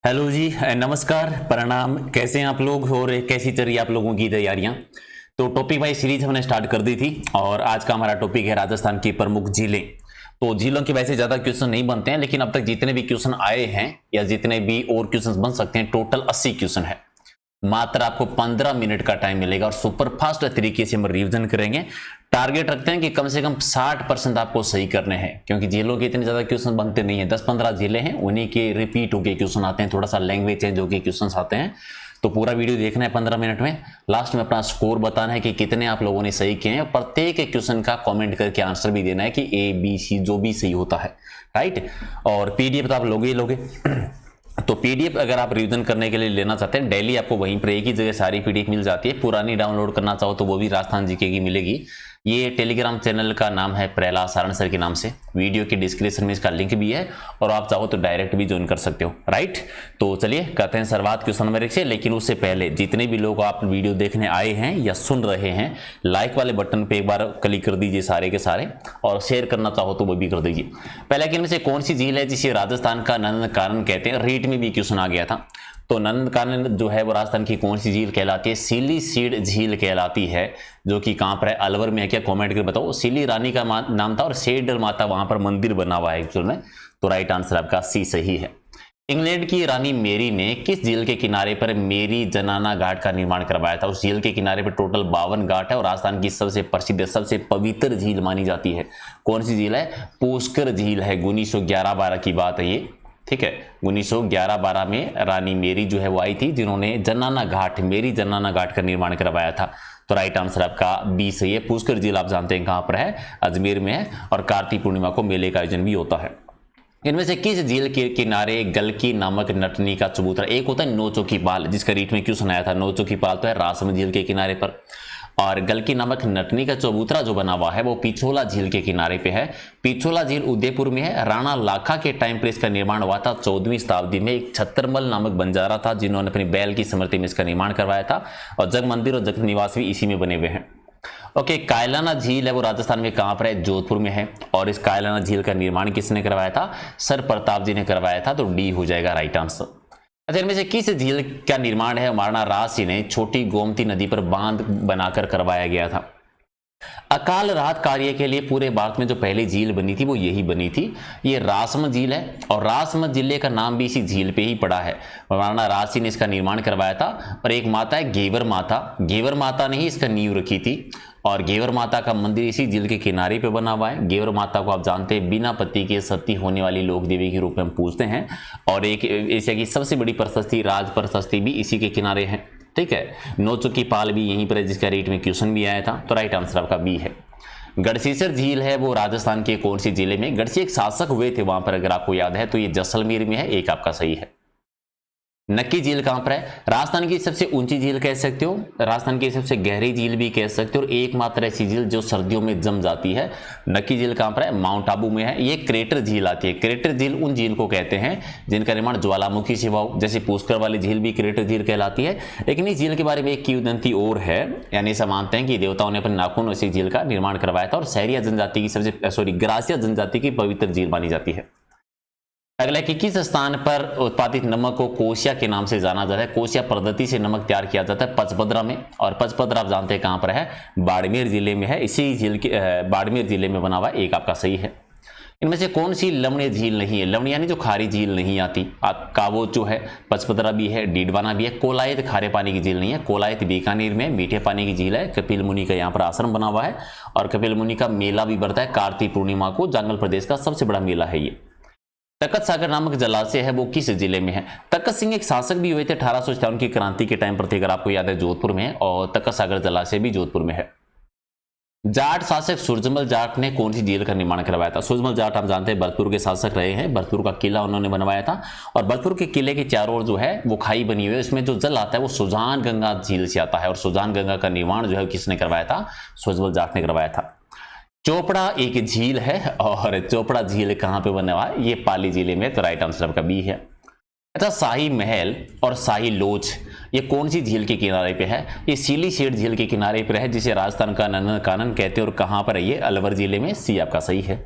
Hello जी, नमस्कार, प्रणाम। कैसे हैं आप लोग और कैसी चल रही है आप लोगों की तैयारियां। तो टॉपिक वाइज सीरीज हमने स्टार्ट कर दी थी और आज का हमारा टॉपिक है राजस्थान की प्रमुख झीलें। तो झीलों के वैसे ज्यादा क्वेश्चन नहीं बनते हैं, लेकिन अब तक जितने भी क्वेश्चन आए हैं या जितने भी और क्वेश्चन बन सकते हैं, टोटल 80 क्वेश्चन है। मात्र आपको 15 मिनट का टाइम मिलेगा और सुपर फास्ट तरीके से हम रिवीजन करेंगे। टारगेट रखते हैं कि कम से कम 60% आपको सही करने हैं, क्योंकि झीलों के इतने ज्यादा क्वेश्चन बनते नहीं है। 10-15 झीलें हैं, उन्हीं के रिपीट होके क्वेश्चन आते हैं, थोड़ा सा लैंग्वेज चेंज होके क्वेश्चन आते हैं। तो पूरा वीडियो देखना है 15 मिनट में। लास्ट में अपना स्कोर बताना है कि कितने आप लोगों ने सही किए हैं। प्रत्येक क्वेश्चन का कमेंट करके आंसर भी देना है कि ए बी सी जो भी सही होता है, राइट। और पीडीएफ तो आप लोगे ही लोगे। तो पीडीएफ अगर आप रिवीजन करने के लिए लेना चाहते हैं, डेली आपको वहीं पर एक ही जगह सारी पीडीएफ मिल जाती है। पुरानी डाउनलोड करना चाहो तो वो भी राजस्थान जीके की मिलेगी। ये टेलीग्राम चैनल का नाम है प्रहलाद सारण सर के नाम से। वीडियो के डिस्क्रिप्शन में इसका लिंक भी है और आप चाहो तो डायरेक्ट भी ज्वाइन कर सकते हो, राइट। तो चलिए करते हैं शुरुआत क्वेश्चन नंबर 1 से। लेकिन उससे पहले जितने भी लोग आप वीडियो देखने आए हैं या सुन रहे हैं, लाइक वाले बटन पे एक बार क्लिक कर दीजिए सारे के सारे, और शेयर करना चाहो तो वो भी कर दीजिए। पहले कि इनमें से कौन सी झील है जिसे राजस्थान का नंदनकानन कहते हैं। रीट में भी क्वेश्चन आ गया था। तो नंदनकानन जो है वो राजस्थान की कौन सी झील कहलाती है? सिली सीड झील कहलाती है, जो कि कहां पर है? अलवर में है क्या? कमेंट करके बताओ। सिली रानी का नाम था और सेडल माता वहां पर मंदिर बना हुआ है एक्चुअल में। तो राइट आंसर आपका सी सही है। इंग्लैंड की रानी मेरी ने किस झील के किनारे पर मेरी जनाना घाट का निर्माण करवाया था? उस झील के किनारे पर टोटल 52 घाट है और राजस्थान की सबसे प्रसिद्ध सबसे पवित्र झील मानी जाती है। कौन सी झील है? पुष्कर झील है। 1911-12 की बात है ये, ठीक है। 1911-12 में रानी मेरी जो है वो आई थी, जिन्होंने जनाना घाट, मेरी जनाना घाट का निर्माण करवाया था। तो राइट आंसर आपका बी सही है। पुष्कर झील आप जानते हैं कहां पर है? अजमेर में है और कार्तिक पूर्णिमा को मेले का आयोजन भी होता है। इनमें से किस झील के किनारे गलकी नामक नटनी का चबूतरा? एक होता है नौचोकी पाल, जिसका रीट में क्यों सुनाया था। नौचोकी पाल तो है रासम झील के किनारे पर, और गलकी नामक नटनी का चबूतरा जो बना हुआ है वो पिछोला झील के किनारे पे है। पिछोला झील उदयपुर में है। राणा लाखा के टाइम पर इसका निर्माण हुआ था। 14वीं शताब्दी में एक छत्तरमल नामक बंजारा था, जिन्होंने अपनी बैल की स्मृति में इसका निर्माण करवाया था। और जग मंदिर और जग निवास भी इसी में बने हुए हैं। ओके, कायलाना झील है वो राजस्थान में कहां पर है? जोधपुर में है। और इस कायलाना झील का निर्माण किसने करवाया था? सर प्रताप जी ने करवाया था। तो डी हो जाएगा राइट आंसर। अच्छा, इनमें से किस झील का निर्माण है महाराणा राज सिंह ने छोटी गोमती नदी पर बांध बनाकर करवाया गया था? अकाल राहत कार्य के लिए पूरे भारत में जो पहली झील बनी थी वो यही बनी थी। ये रासम झील है और रासम जिले का नाम भी इसी झील पे ही पड़ा है। महाराणा राज सिंह ने इसका निर्माण करवाया था। और एक माता है घेवर माता, घेवर माता ने ही इसका नींव रखी थी। और घेवर माता का मंदिर इसी झील के किनारे पे बना हुआ है। घेवर माता को आप जानते हैं बिना पति के सती होने वाली लोक देवी के रूप में हम पूजते हैं। और एक एशिया की सबसे बड़ी प्रशस्ति, राज प्रशस्ति भी इसी के किनारे है, ठीक है। नौचुकी पाल भी यहीं पर है, जिसका रेट में क्वेश्चन भी आया था। तो राइट आंसर आपका बी है। गढ़सीसर झील है वो राजस्थान के कौन सी जिले में? गढ़सी एक शासक हुए थे वहां पर, अगर आपको याद है तो ये जैसलमेर में है। एक आपका सही है। नक्की झील कहां पर है? राजस्थान की सबसे ऊंची झील कह सकते हो, राजस्थान की सबसे गहरी झील भी कह सकते हो, और एकमात्र ऐसी झील जो सर्दियों में जम जाती है। नक्की झील कहां पर है? माउंट आबू में है। ये क्रेटर झील आती है। क्रेटर झील उन झील को कहते हैं जिनका निर्माण ज्वालामुखी से हुआ हो। जैसे पुष्कर वाली झील भी क्रेटर झील कहलाती है। लेकिन इस झील के बारे में एक किंवदंती और है, यानी ऐसा मानते हैं कि देवताओं ने अपने नाखूनों से झील का निर्माण करवाया था और सहरिया जनजाति की सबसे ग्रासिया जनजाति की पवित्र झील मानी जाती है। अगला कि किस स्थान पर उत्पादित नमक को कोसिया के नाम से जाना जाता है? कोसिया पद्धति से नमक तैयार किया जाता है पचपदरा में। और पचपदरा आप जानते हैं कहां पर है? बाड़मेर जिले में है। इसी झील के बाड़मेर जिले में बना हुआ। एक आपका सही है। इनमें से कौन सी लवणीय झील नहीं है? लवणीय यानी जो खारी झील नहीं आती। आपका वो जो है पचपदरा भी है, डीडवाना भी है। कोलायत खारे पानी की झील नहीं है। कोलायत बीकानेर में मीठे पानी की झील है। कपिल मुनि का यहाँ पर आश्रम बना हुआ है और कपिल मुनि का मेला भी बढ़ता है कार्तिक पूर्णिमा को। जंगल प्रदेश का सबसे बड़ा मेला है ये। तकत सागर नामक जलाशय है वो किस जिले में है? तकत सिंह एक शासक भी हुए थे 1857 की क्रांति के टाइम पर थे, अगर आपको याद है, जोधपुर में है। और तकत सागर जलाशय भी जोधपुर में है। जाट शासक सूरजमल जाट ने कौन सी झील का निर्माण करवाया था? सूरजमल जाट आप जानते हैं भरतपुर के शासक रहे हैं। भरतपुर का किला उन्होंने बनवाया था और भरतपुर के किले के चारों ओर जो है वो खाई बनी हुई है। इसमें जो जल आता है वो सुजान गंगा झील से आता है और सुजान गंगा का निर्माण जो है किसने करवाया था? सूरजमल जाट ने करवाया था। चोपड़ा एक झील है और चोपड़ा झील कहां पे बना हुआ है? ये पाली जिले में। तो राइट आंसर आपका बी है। अच्छा, शाही महल और शाही लोच ये कौन सी झील के किनारे पे है? ये सीली सीड झील के किनारे पे है, जिसे राजस्थान का नंदनकानन कहते हैं। और कहां पर है ये? अलवर जिले में। सी आपका सही है।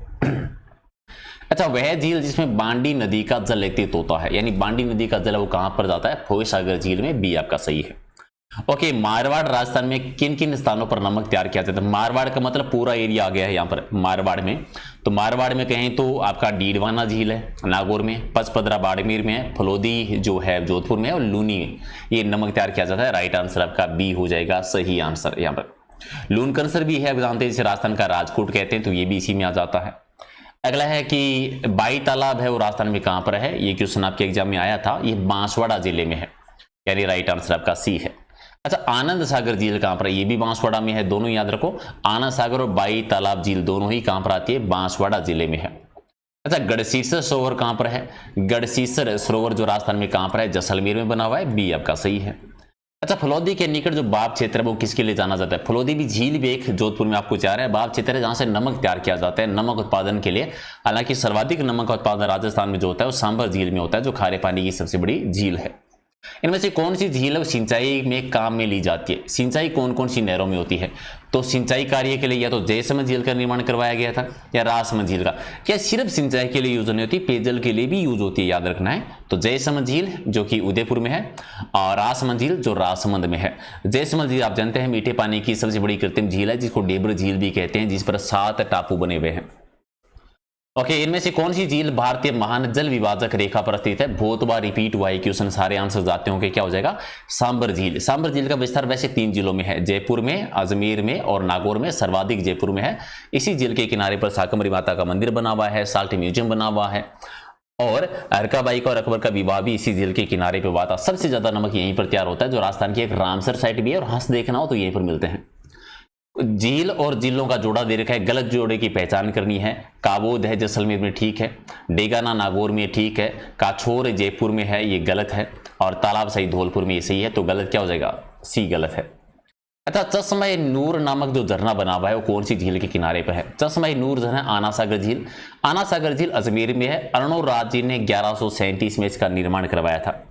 अच्छा, वह झील जिसमें बांडी नदी का जल एकत्रित होता है, यानी बांडी नदी का जल वो कहां पर जाता है? फोय सागर झील में। बी आपका सही है। ओके, मारवाड़ राजस्थान में किन किन स्थानों पर नमक तैयार किया जाता है? मारवाड़ का मतलब पूरा एरिया आ गया है यहाँ पर मारवाड़ में। तो मारवाड़ में कहें तो आपका डीडवाना झील है नागौर में, पचपदरा बाड़मेर में है, फलोदी जो है जोधपुर में है, और लूनी में ये नमक तैयार किया जाता है। राइट आंसर आपका बी हो जाएगा सही आंसर। यहाँ पर लूनकनसर भी है, आप जानते हैं, जिसे राजस्थान का राजकोट कहते हैं, तो ये भी इसी में आ जाता है। अगला है कि बाई तालाब है वो राजस्थान में कहां पर है? ये क्वेश्चन आपके एग्जाम में आया था, ये बांसवाड़ा जिले में है, यानी राइट आंसर आपका सी है। अच्छा, आनंद सागर झील कहां पर है? ये भी बांसवाड़ा में है, दोनों याद रखो। आनंद सागर और बाई तालाब झील दोनों ही कहां पर आती है? बांसवाड़ा जिले में है। अच्छा, गढ़सीसर सरोवर कहां पर है? गढ़सीसर सरोवर जो राजस्थान में कहां पर है? जैसलमेर में बना हुआ है। बी आपका सही है। अच्छा, फलौदी के निकट जो बाप क्षेत्र है वो किसके लिए जाना जाता है? फलौदी भी झील भी एक जोधपुर में आपको चाह रहा है, बाप क्षेत्र है जहां से नमक तैयार किया जाता है नमक उत्पादन के लिए। हालांकि सर्वाधिक नमक उत्पादन राजस्थान में जो होता है वो सांभर झील में होता है, जो खारे पानी की सबसे बड़ी झील है। इनमें से कौन सी झील है सिंचाई में काम में ली जाती है? सिंचाई कौन कौन सी नहरों में होती है? तो सिंचाई कार्य के लिए या तो जयसमंद झील का निर्माण करवाया गया था या राजसमंद झील का। क्या सिर्फ सिंचाई के लिए यूज नहीं होती, पेयजल के लिए भी यूज होती है, याद रखना है। तो जयसमंद झील जो कि उदयपुर में है, और राजसमंद झील जो राजसमंद में है। जयसमंद झील आप जानते हैं मीठे पानी की सबसे बड़ी कृत्रिम झील है, जिसको डेब्र झील भी कहते हैं, जिस पर 7 टापू बने हुए हैं। ओके, इनमें से कौन सी झील भारतीय महान जल विभाजक रेखा पर स्थित है? बहुत बार रिपीट हुआ है क्वेश्चन, सारे आंसर जाते होंगे, क्या हो जाएगा? सांबर झील। सांबर झील का विस्तार वैसे 3 जिलों में है, जयपुर में, अजमेर में और नागौर में। सर्वाधिक जयपुर में है। इसी झील के किनारे पर शाकंभरी माता का मंदिर बना हुआ है, साल्ट म्यूजियम बना हुआ है, और अरकाबाई का और अकबर का विवाह भी इसी झील के किनारे पर हुआ था। सबसे ज्यादा नमक यहीं पर तैयार होता है, जो राजस्थान की एक रामसर साइट भी है, और हंस देखना हो तो यहीं पर मिलते हैं। झील और जिलों का जोड़ा दे रखा है, गलत जोड़े की पहचान करनी है। काबोद है जैसलमेर में, ठीक है। डेगाना नागौर में, ठीक है। काछोर जयपुर में है, ये गलत है। और तालाब सही धौलपुर में, ये सही है। तो गलत क्या हो जाएगा? सी गलत है। अच्छा, चश्मा नूर नामक जो झरना बना हुआ है वो कौन सी झील के किनारे पर है? चश्मा नूर झरना आना सागर झील। आना सागर झील अजमेर में है। अर्णोराज जी ने 1137 में इसका निर्माण करवाया था।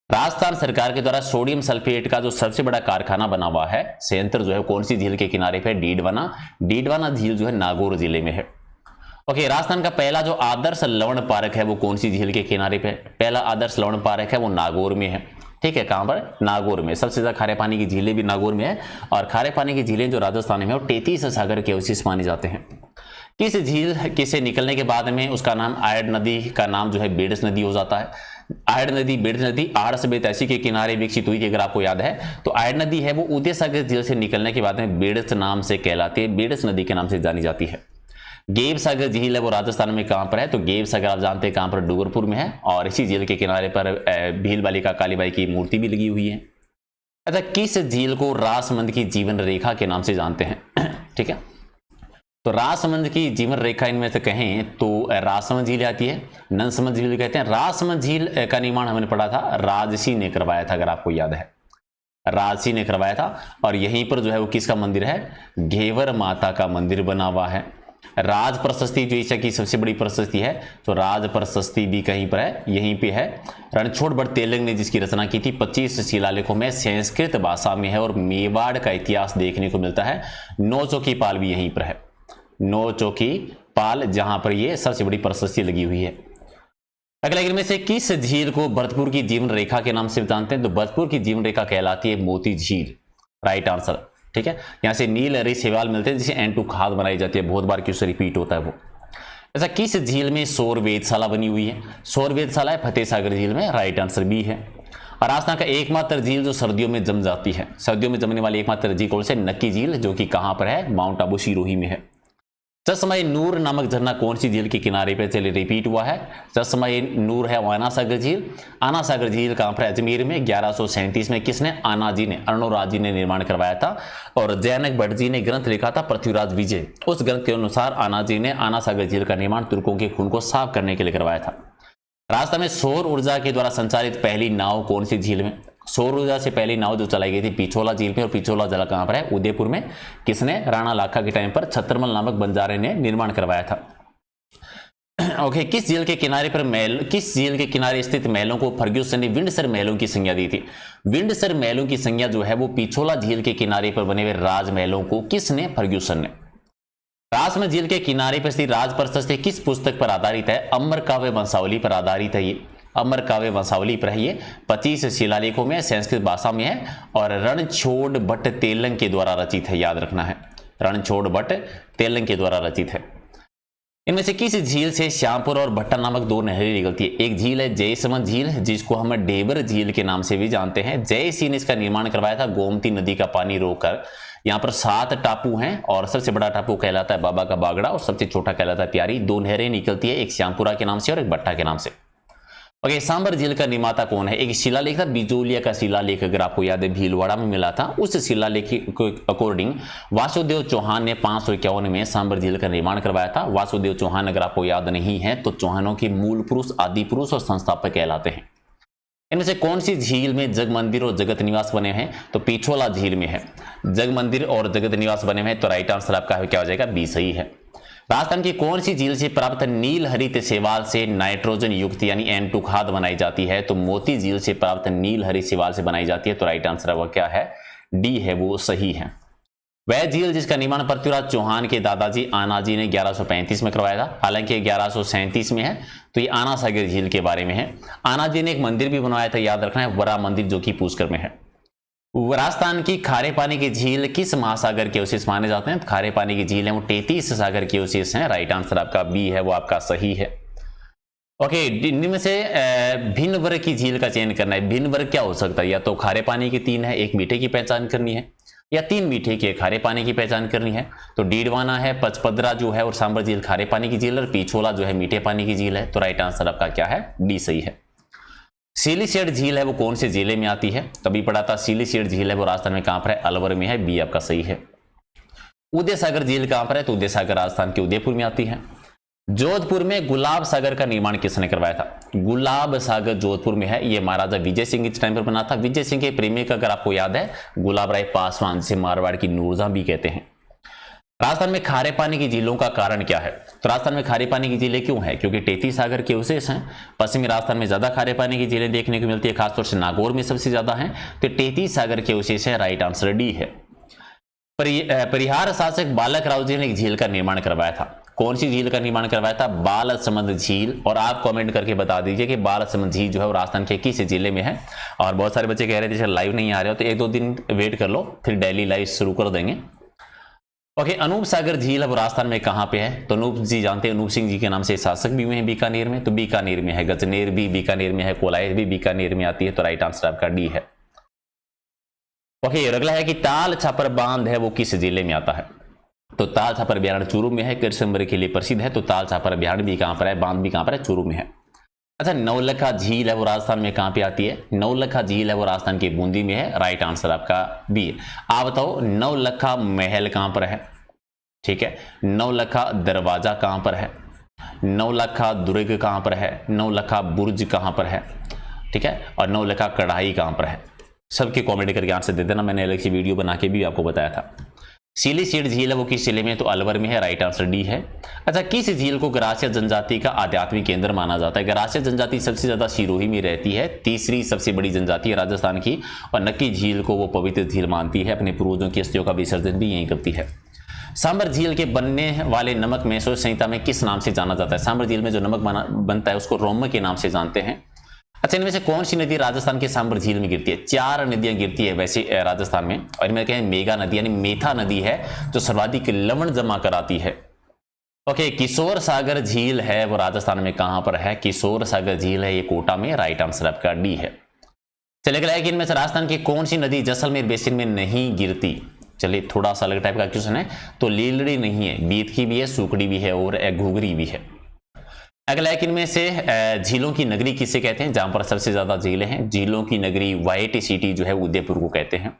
राजस्थान सरकार के द्वारा सोडियम सल्फेट का जो सबसे बड़ा कारखाना बना हुआ है, संयंत्र जो है कौन सी झील के किनारे पे? डीडवाना झील जो है नागौर जिले में है। ओके, राजस्थान का पहला जो आदर्श लवण पार्क है वो कौन सी झील के किनारे पे? पहला आदर्श लवण पार्क है वो नागौर में है, ठीक है। कहां पर? नागौर में। सबसे ज्यादा खारे पानी की झीलें भी नागौर में है, और खारे पानी की झीलें जो राजस्थान में, वो 33 सागर के अवशेष माने जाते हैं। किस झील किसे निकलने के बाद में उसका नाम आयड नदी का नाम जो है बेडस नदी हो जाता है? आयड नदी, बेडस नदी आड़ सफेद तहसील के किनारे विकसित हुई थी, अगर आपको याद है। तो आयड नदी है वो उदय सागर झील से निकलने के बाद में बेडस नाम से कहलाती है, बेडस नदी के नाम से जानी जाती है। गेब सागर झील है वो राजस्थान में कहां पर है? तो गेब सागर आप जानते हैं कहां पर? डूंगरपुर में है, और इसी झील के किनारे पर भील बालिका कालीबाई की मूर्ति भी लगी हुई है। अच्छा, किस झील को राजसमंद की जीवन रेखा के नाम से जानते हैं? ठीक है, तो राजसमंद की जीवन रेखा इनमें से कहें तो राजसमंद झील आती है, नंदसमंद झील कहते हैं। राजसमंद झील का निर्माण हमने पढ़ा था, राजसी ने करवाया था, अगर आपको याद है, राजसी ने करवाया था। और यहीं पर जो है वो किसका मंदिर है? घेवर माता का मंदिर बना हुआ है। राज प्रशस्ति जो एशिया की सबसे बड़ी प्रशस्ति है, तो राज प्रशस्ति भी कहीं पर है, यहीं पे है। रणछोड़ बट तेलंग ने जिसकी रचना की थी, 25 शिलालेखों में संस्कृत भाषा में है, और मेवाड़ का इतिहास देखने को मिलता है। नौ चौकी पाल भी यहीं पर है, नौ चौकी पाल, जहां पर ये सबसे बड़ी प्रशस्ति लगी हुई है। अगला इनमें से किस झील को भरतपुर की जीवन रेखा के नाम से जानते हैं? तो भरतपुर की जीवन रेखा कहलाती है मोती झील, राइट आंसर, ठीक है। यहां से नील हरी शैवाल मिलते हैं, जिसे N2 खाद बनाई जाती है, बहुत बार क्वेश्चन रिपीट होता है वो। ऐसा किस झील में सौर वेधशाला बनी हुई है? सौर वेधशाला है फतेह सागर झील में, राइट आंसर बी है। और राजस्थान का एकमात्र झील जो सर्दियों में जम जाती है, सर्दियों में जमने वाली एकमात्र झील कौन से? नक्की झील, जो कि कहां पर है? माउंट आबू सिरोही में है। चश्मा नूर नामक झरना कौन सी झील के किनारे पे? चलिए रिपीट हुआ है, चश्मा नूर है आना सागर झील। आना सागर झील कहां पर? अजमेर में। 1137 में किसने? आना जी ने, अर्णोराज जी ने निर्माण करवाया था। और जैनक भट्ट जी ने ग्रंथ लिखा था पृथ्वीराज विजय, उस ग्रंथ के अनुसार आना जी ने आना सागर झील का निर्माण तुर्कों के खून को साफ करने के लिए करवाया था। राजस्थान में सौर ऊर्जा के द्वारा संचालित पहली नाव कौन सी झील में? सौर ऊर्जा से पहली नाव जो चलाई गई थी पिछोला झील में, और पिछोला जला कहां पर है? उदयपुर में। किसने? राणा लाखा के टाइम पर छत्रमल नामक बंजारे ने निर्माण करवाया था। ओके, किस झील के किनारे पर किस झील के किनारे स्थित महलों को फर्ग्यूसन ने विंडसर महलों की संज्ञा दी थी? विंडसर महलों की संज्ञा जो है वो पिछोला झील के किनारे पर बने हुए राजमहलों को किसने? फर्ग्यूसन ने। राजमहल झील के किनारे पर स्थित राज परिसर किस पुस्तक पर आधारित है? अमर काव्य वंशावली पर आधारित है। ये अमर काव्य वंशावली पर है। ये 25 शिलालेखों में, संस्कृत भाषा में है और रणछोड़ भट्ट तेलंग के द्वारा रचित है। याद रखना है, रणछोड़ भट्ट तेलंग के द्वारा रचित है। इनमें से किस झील से श्यामपुर और भट्टा नामक दो नहरें निकलती है? एक झील है जयसमंद झील, जिसको हम डेबर झील के नाम से भी जानते हैं। जयसिंह ने इसका निर्माण करवाया था गोमती नदी का पानी रोककर। यहाँ पर 7 टापू हैं और सबसे बड़ा टापू कहलाता है बाबा का बागड़ा और सबसे छोटा कहलाता है प्यारी। 2 नहरें निकलती है, एक श्यामपुरा के नाम से और एक भट्टा के नाम से। ओके, सांबर झील का निर्माता कौन है? एक शिलालेख था, बिजोलिया का शिलालेख, अगर आपको याद है भीलवाड़ा में मिला था। उस शिलालेख के अकॉर्डिंग वासुदेव चौहान ने 551 में सांबर झील का निर्माण करवाया था। वासुदेव चौहान अगर आपको याद नहीं है तो चौहानों के मूल पुरुष, आदि पुरुष और संस्थापक कहलाते हैं। इनमें से कौन सी झील में जग मंदिर और जगत निवास बने हैं? तो पिछोला झील में है जग मंदिर और जगत निवास बने हैं। तो राइट आंसर आपका क्या हो जाएगा? बी सही है। राजस्थान की कौन सी झील से प्राप्त नील हरित शैवाल से नाइट्रोजन युक्त यानी N2 खाद बनाई जाती है? तो मोती झील से प्राप्त नील हरित शैवाल से बनाई जाती है। तो राइट आंसर वो क्या है? डी है, वो सही है। वह झील जिसका निर्माण पृथ्वीराज चौहान के दादाजी आनाजी ने 1135 में करवाया था, हालांकि 1137 में है, तो ये आना सागर झील के बारे में है। आनाजी ने एक मंदिर भी बनवाया था, याद रखना है, वरा मंदिर, जो कि पुष्कर में है। राजस्थान की खारे पानी की झील किस महासागर के अवशेष माने जाते हैं? खारे पानी की झील है वो तेतीस सागर के अवशेष हैं। राइट आंसर आपका बी है, वो आपका सही है। ओके, इनमें से भिन्न वर्ग की झील का चयन करना है। भिन्न वर्ग क्या हो सकता है? या तो खारे पानी की 3 है, एक मीठे की पहचान करनी है, या 3 मीठे के खारे पानी की पहचान करनी है। तो डीडवाना है, पचपदरा जो है और सांबर झील खारे पानी की झील, और पिछोला जो है मीठे पानी की झील है। तो राइट आंसर आपका क्या है? डी सही है। सिलीसेट झील है वो कौन से जिले में आती है? तभी पढ़ा था। सिलीसेट झील है वो राजस्थान में कहां पर है? अलवर में है। बी आपका सही है। उदय सागर झील कहां पर है? तो उदय सागर राजस्थान के उदयपुर में आती है। जोधपुर में गुलाब सागर का निर्माण किसने करवाया था? गुलाब सागर जोधपुर में है, ये महाराजा विजय सिंह के टाइम पर बना था। विजय सिंह के प्रेमिक अगर आपको याद है गुलाब राय पासवान, से मारवाड़ की नूरजहां भी कहते हैं। राजस्थान में खारे पानी की झीलों का कारण क्या है? तो राजस्थान में खारे पानी की झीलें क्यों है? क्योंकि तेतीस सागर के अवशेष हैं। पश्चिमी राजस्थान में ज्यादा खारे पानी की झीलें देखने को मिलती है, खासतौर से नागौर में सबसे ज्यादा हैं। तो तेतीस सागर के अवशेष है। राइट आंसर डी है। परिहार शासक बालक राव जी ने एक झील का निर्माण करवाया था। कौन सी झील का निर्माण करवाया था? बालसमंद झील। और आप कमेंट करके बता दीजिए कि बालसमंद झील जो है वो राजस्थान के किस जिले में है। और बहुत सारे बच्चे कह रहे थे सर लाइव नहीं आ रहे हो, तो 1-2 दिन वेट कर लो, फिर डेली लाइव शुरू कर देंगे। ओके, अनूप सागर झील अब राजस्थान में कहां पे है? तो अनूप जी जानते हैं, अनूप सिंह जी के नाम से शासक भी हुए हैं बीकानेर में। तो बीकानेर में है। गजनेर भी बीकानेर में है, कोलायत भी बीकानेर में आती है। तो राइट आंसर आपका डी है। ओके, अगला है कि ताल छापर बांध है वो किस जिले में आता है? तो ताल छापर अभ्यारण्य चूरू में है, कृष्णमृग के लिए प्रसिद्ध है। तो ताल छापर अभ्यारण्य भी कहां पर है? बांध भी कहां पर है? चूरू में है। अच्छा, नौलखा झील है वो राजस्थान में कहां पे आती है? नौलखा झील है वो राजस्थान की बूंदी में है। राइट आंसर आपका बी है। आप बताओ नौलखा महल कहां पर है? ठीक है, नौलखा दरवाजा कहां पर है? नौलखा दुर्ग कहां पर है? नौलखा बुर्ज कहां पर है? ठीक है, और नौलखा कढ़ाई कहां पर है? सबके कॉमेंट करके आंसर दे देना, मैंने अलग से वीडियो बना के भी आपको बताया था। सिलीसेट झील है वो किस जिले में? तो अलवर में है। राइट आंसर डी है। अच्छा, किस झील को गरासिया जनजाति का आध्यात्मिक केंद्र माना जाता है? गरासिया जनजाति सबसे ज्यादा सिरोही में रहती है, तीसरी सबसे बड़ी जनजाति है राजस्थान की, और नक्की झील को वो पवित्र झील मानती है, अपने पूर्वजों की अस्थियों का विसर्जन भी यहीं करती है। सांबर झील के बनने वाले नमक मैसूर संहिता में किस नाम से जाना जाता है? सांबर झील में जो नमक बनता है उसको रोम के नाम से जानते हैं। अच्छा, इनमें से कौन सी नदी राजस्थान के सांबर झील में गिरती है? 4 नदियां गिरती है वैसे राजस्थान में, और इनमें क्या है? मेगा नदी यानी मेथा नदी है जो सर्वाधिक लवण जमा कराती है। ओके, किशोर सागर झील है वो राजस्थान में कहां पर है? किशोर सागर झील है ये कोटा में। राइट आंसर आपका डी है। चलिए अगला है कि इनमें से राजस्थान की कौन सी नदी जैसलमेर बेसिन में नहीं गिरती? चलिए थोड़ा सा अलग टाइप का क्वेश्चन है। तो लीलड़ी नहीं है, बीतकी भी है, सुकड़ी भी है और घुघरी भी है। अगला है कि इनमें से झीलों की नगरी किसे कहते हैं? जहां पर सबसे ज्यादा झीलें हैं, झीलों की नगरी व्हाइट सिटी जो है उदयपुर को कहते हैं।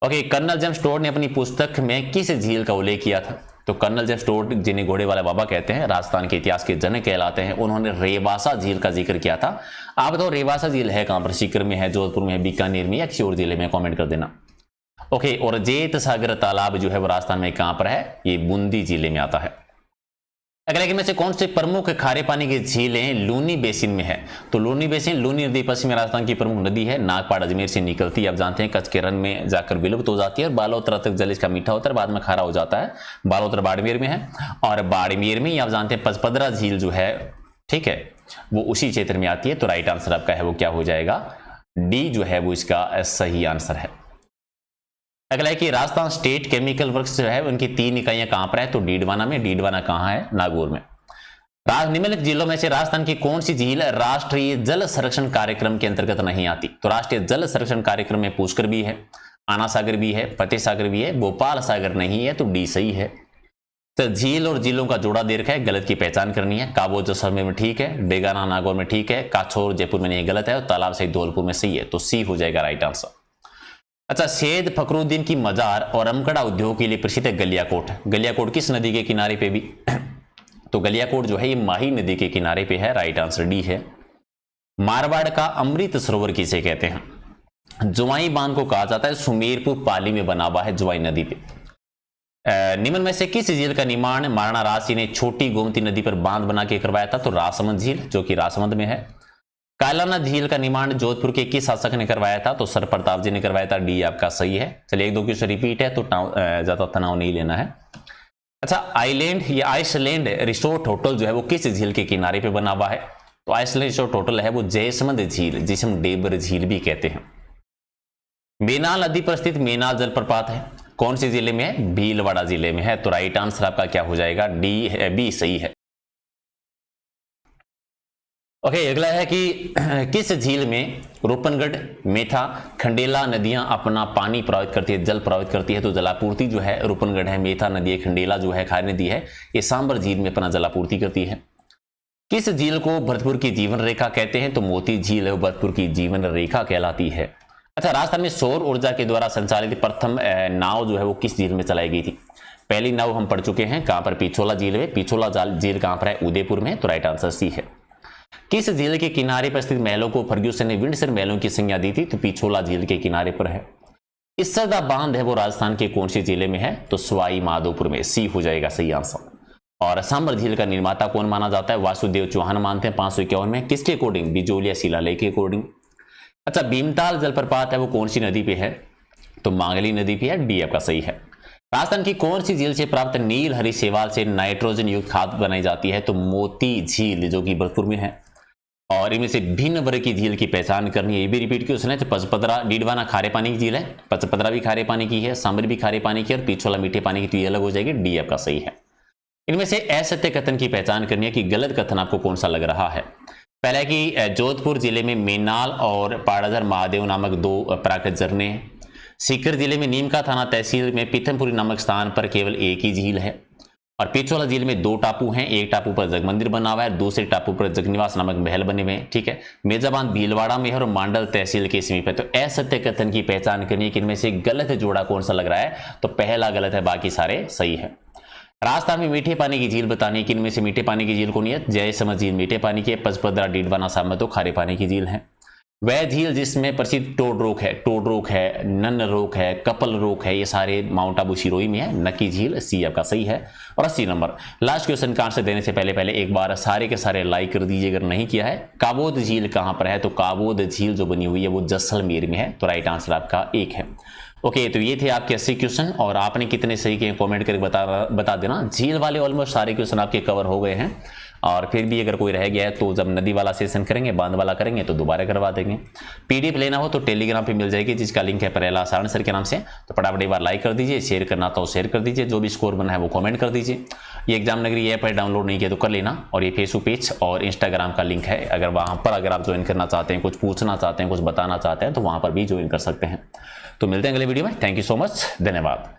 ओके, कर्नल जेम्स टोड ने अपनी पुस्तक में किस झील का उल्लेख किया था? तो कर्नल जेम्स टोड, जिन्हें घोड़े वाला बाबा कहते हैं, राजस्थान के इतिहास के जनक कहलाते हैं, उन्होंने रेवासा झील का जिक्र किया था। आप बताओ रेवासा झील है कहां पर? सीकर में है, जोधपुर में है, बीकानेर में या किसी और जिले में? कॉमेंट कर देना। ओके, और जेत सागर तालाब जो है वो राजस्थान में कहां पर है? ये बूंदी जिले में आता है। अगला इनमें से कौन से प्रमुख खारे पानी की झीलें लूनी बेसिन में है? तो लूनी बेसिन, लूनी नदी पश्चिमी राजस्थान की प्रमुख नदी है, नागपाड़ अजमेर से निकलती है, आप जानते हैं कच्छ के रण में जाकर विलुप्त हो जाती है और बालोतरा तक जल इसका मीठा होता है, बाद में खारा हो जाता है। बालोतरा बाड़मेर में है और बाड़मेर में आप जानते हैं पचपदरा झील जो है, ठीक है, वो उसी क्षेत्र में आती है। तो राइट आंसर आपका है वो क्या हो जाएगा, डी जो है वो इसका सही आंसर है। अगला है कि राजस्थान स्टेट केमिकल वर्क्स जो है उनकी 3 इकाइयां कहां पर है? तो डीडवाना में। डीडवाना कहां है? नागौर में। निम्नलिखित झीलों में से राजस्थान की कौन सी झील राष्ट्रीय जल संरक्षण कार्यक्रम के अंतर्गत नहीं आती? तो राष्ट्रीय जल संरक्षण कार्यक्रम में पुष्कर भी है, आना सागर भी है, फतेह सागर भी है, भोपाल सागर नहीं है, तो डी सही है। तो झील और झीलों का जोड़ा दे रखा है, गलत की पहचान करनी है। काबो जैसलमेर में ठीक है, डेगाना नागौर में ठीक है, काछोर जयपुर में नहीं, गलत है, और तालाब सहित धौलपुर में सही है, तो सी हो जाएगा राइट आंसर। अच्छा, सैयद फखरुद्दीन की मजार और अमकड़ा उद्योग के लिए प्रसिद्ध है गलियाकोट। गलियाकोट किस नदी के किनारे पे भी? तो गलियाकोट जो है ये माही नदी के किनारे पे है, राइट आंसर डी है। मारवाड़ का अमृत सरोवर किसे कहते हैं? जुवाई बांध को कहा जाता है, सुमेरपुर पाली में बना हुआ है जुवाई नदी पे। निम्न में से किस झील का निर्माण महाराणा राज सिंह ने छोटी गोमती नदी पर बांध बना के करवाया था? तो राजसमंद झील, जो कि राजसमंद में है। कालाना झील का निर्माण जोधपुर के किस शासक ने करवाया था? तो सर प्रताप जी ने करवाया था, डी आपका सही है। चलिए 1-2 क्वेश्चन रिपीट है तो ज्यादा तनाव नहीं लेना है। अच्छा, आइलैंड या आइसलैंड रिसोर्ट होटल जो है वो किस झील के किनारे पे बना हुआ है? तो आइसलैंड रिसोर्ट होटल है वो जयसमंद झील, जिसे हम डेबर झील भी कहते हैं। मेनाल नदी पर स्थित मेनाल जलप्रपात है, कौन से जिले में है? भीलवाड़ा जिले में है, तो राइट आंसर आपका क्या हो जाएगा, डी है, बी सही है। ओके, अगला है कि किस झील में रूपनगढ़, मेथा, खंडेला नदियां अपना पानी प्रभावित करती है, जल प्रभावित करती है? तो जलापूर्ति जो है रूपनगढ़ है, मेथा नदी है, खंडेला जो है खारी नदी है, ये सांबर झील में अपना जलापूर्ति करती है। किस झील को भरतपुर की जीवन रेखा कहते हैं? तो मोती झील है वो भरतपुर की जीवन रेखा कहलाती है। अच्छा, राजस्थान में सौर ऊर्जा के द्वारा संचालित प्रथम नाव जो है वो किस झील में चलाई गई थी? पहली नाव हम पढ़ चुके हैं, कहां पर? पिछोला झील में। पिछोला झील कहां पर है? उदयपुर में, तो राइट आंसर सी है। किस झील के किनारे पर स्थित महलों को फर्ग्यूसन ने विंडसर महलों की संज्ञा दी थी? तो पिछोला झील के किनारे पर है। इसरदा बांध है वो राजस्थान के कौन से जिले में है? तो सवाई माधोपुर में, सी हो जाएगा सही आंसर। और सांबर झील का निर्माता कौन माना जाता है? वासुदेव चौहान मानते हैं 551 में, किसके अकॉर्डिंग? बिजोलिया शिलालेख के अकॉर्डिंग। अच्छा, भीमताल जलप्रपात है वो कौन सी नदी पे है? तो मांगली नदी पे है, डी आपका सही है। राजस्थान की कौन सी झील से प्राप्त नील हरी शैवाल से नाइट्रोजन युक्त खाद बनाई जाती है? तो मोती झील, जो कि भरतपुर में है। और इनमें से भिन्न वर्ग की झील की पहचान करनी है, ये भी रिपीट क्वेश्चन है। तो पचपदरा डीडवाना खारे पानी की झील है, पचपदरा भी खारे पानी की है, सांबर भी खारे पानी की और पिछोला मीठे पानी की, तो ये अलग हो जाएगी, डी आपका सही है। इनमें से असत्य कथन की पहचान करनी है कि गलत कथन आपको कौन सा लग रहा है। पहला है कि जोधपुर जिले में मेनाल और पाड़ाधर महादेव नामक 2 प्राकृतिक झरने हैं। सीकर जिले में नीमका थाना तहसील में पीथमपुरी नामक स्थान पर केवल एक ही झील है। और पिछोला झील में 2 टापू हैं, एक टापू पर जग मंदिर बना हुआ है, दूसरे टापू पर जगनिवास नामक महल बने हुए हैं, ठीक है। मेजाबान भीलवाड़ा में है और मांडल तहसील के समीप है। तो असत्य कथन की पहचान करनी है कि इनमें से गलत जोड़ा कौन सा लग रहा है? तो पहला गलत है, बाकी सारे सही है। राजस्थान में मीठे पानी की झील बतानी है कि इनमें से मीठे पानी की झील कौन है? जयसमंद झील मीठे पानी की है, पचपदरा डीडवाना सांबर तो खारे पानी की झील है। वह झील जिसमें प्रसिद्ध टोडरोक है, नन रोक है, कपल रोक है, ये सारे माउंट आबू सिरोही में है। नक्की झील, सी आपका सही है। और 80 नंबर लास्ट क्वेश्चन का आंसर देने से पहले एक बार सारे के सारे लाइक कर दीजिए अगर नहीं किया है। काबोद झील कहां पर है? तो काबोद झील जो बनी हुई है वो जैसलमेर में है, तो राइट आंसर आपका 1 है। ओके, तो ये थे आपके 80 क्वेश्चन और आपने कितने सही किए कमेंट करके बता देना। झील वाले ऑलमोस्ट सारे क्वेश्चन आपके कवर हो गए हैं और फिर भी अगर कोई रह गया है तो जब नदी वाला सेशन करेंगे, बांध वाला करेंगे तो दोबारा करवा देंगे। पीडीएफ लेना हो तो टेलीग्राम पे मिल जाएगी, जिसका लिंक है परेला आसान सर के नाम से। तो फटाफट एक बार लाइक कर दीजिए, शेयर करना तो शेयर कर दीजिए, जो भी स्कोर बना है वो कमेंट कर दीजिए। ये एग्जाम नगरी ऐप है, डाउनलोड नहीं किया तो कर लेना। और ये फेसबुक पेज और इंस्टाग्राम का लिंक है, अगर वहाँ पर अगर आप ज्वाइन करना चाहते हैं, कुछ पूछना चाहते हैं, कुछ बताना चाहते हैं तो वहाँ पर भी ज्वाइन कर सकते हैं। तो मिलते हैं अगले वीडियो में। थैंक यू सो मच, धन्यवाद।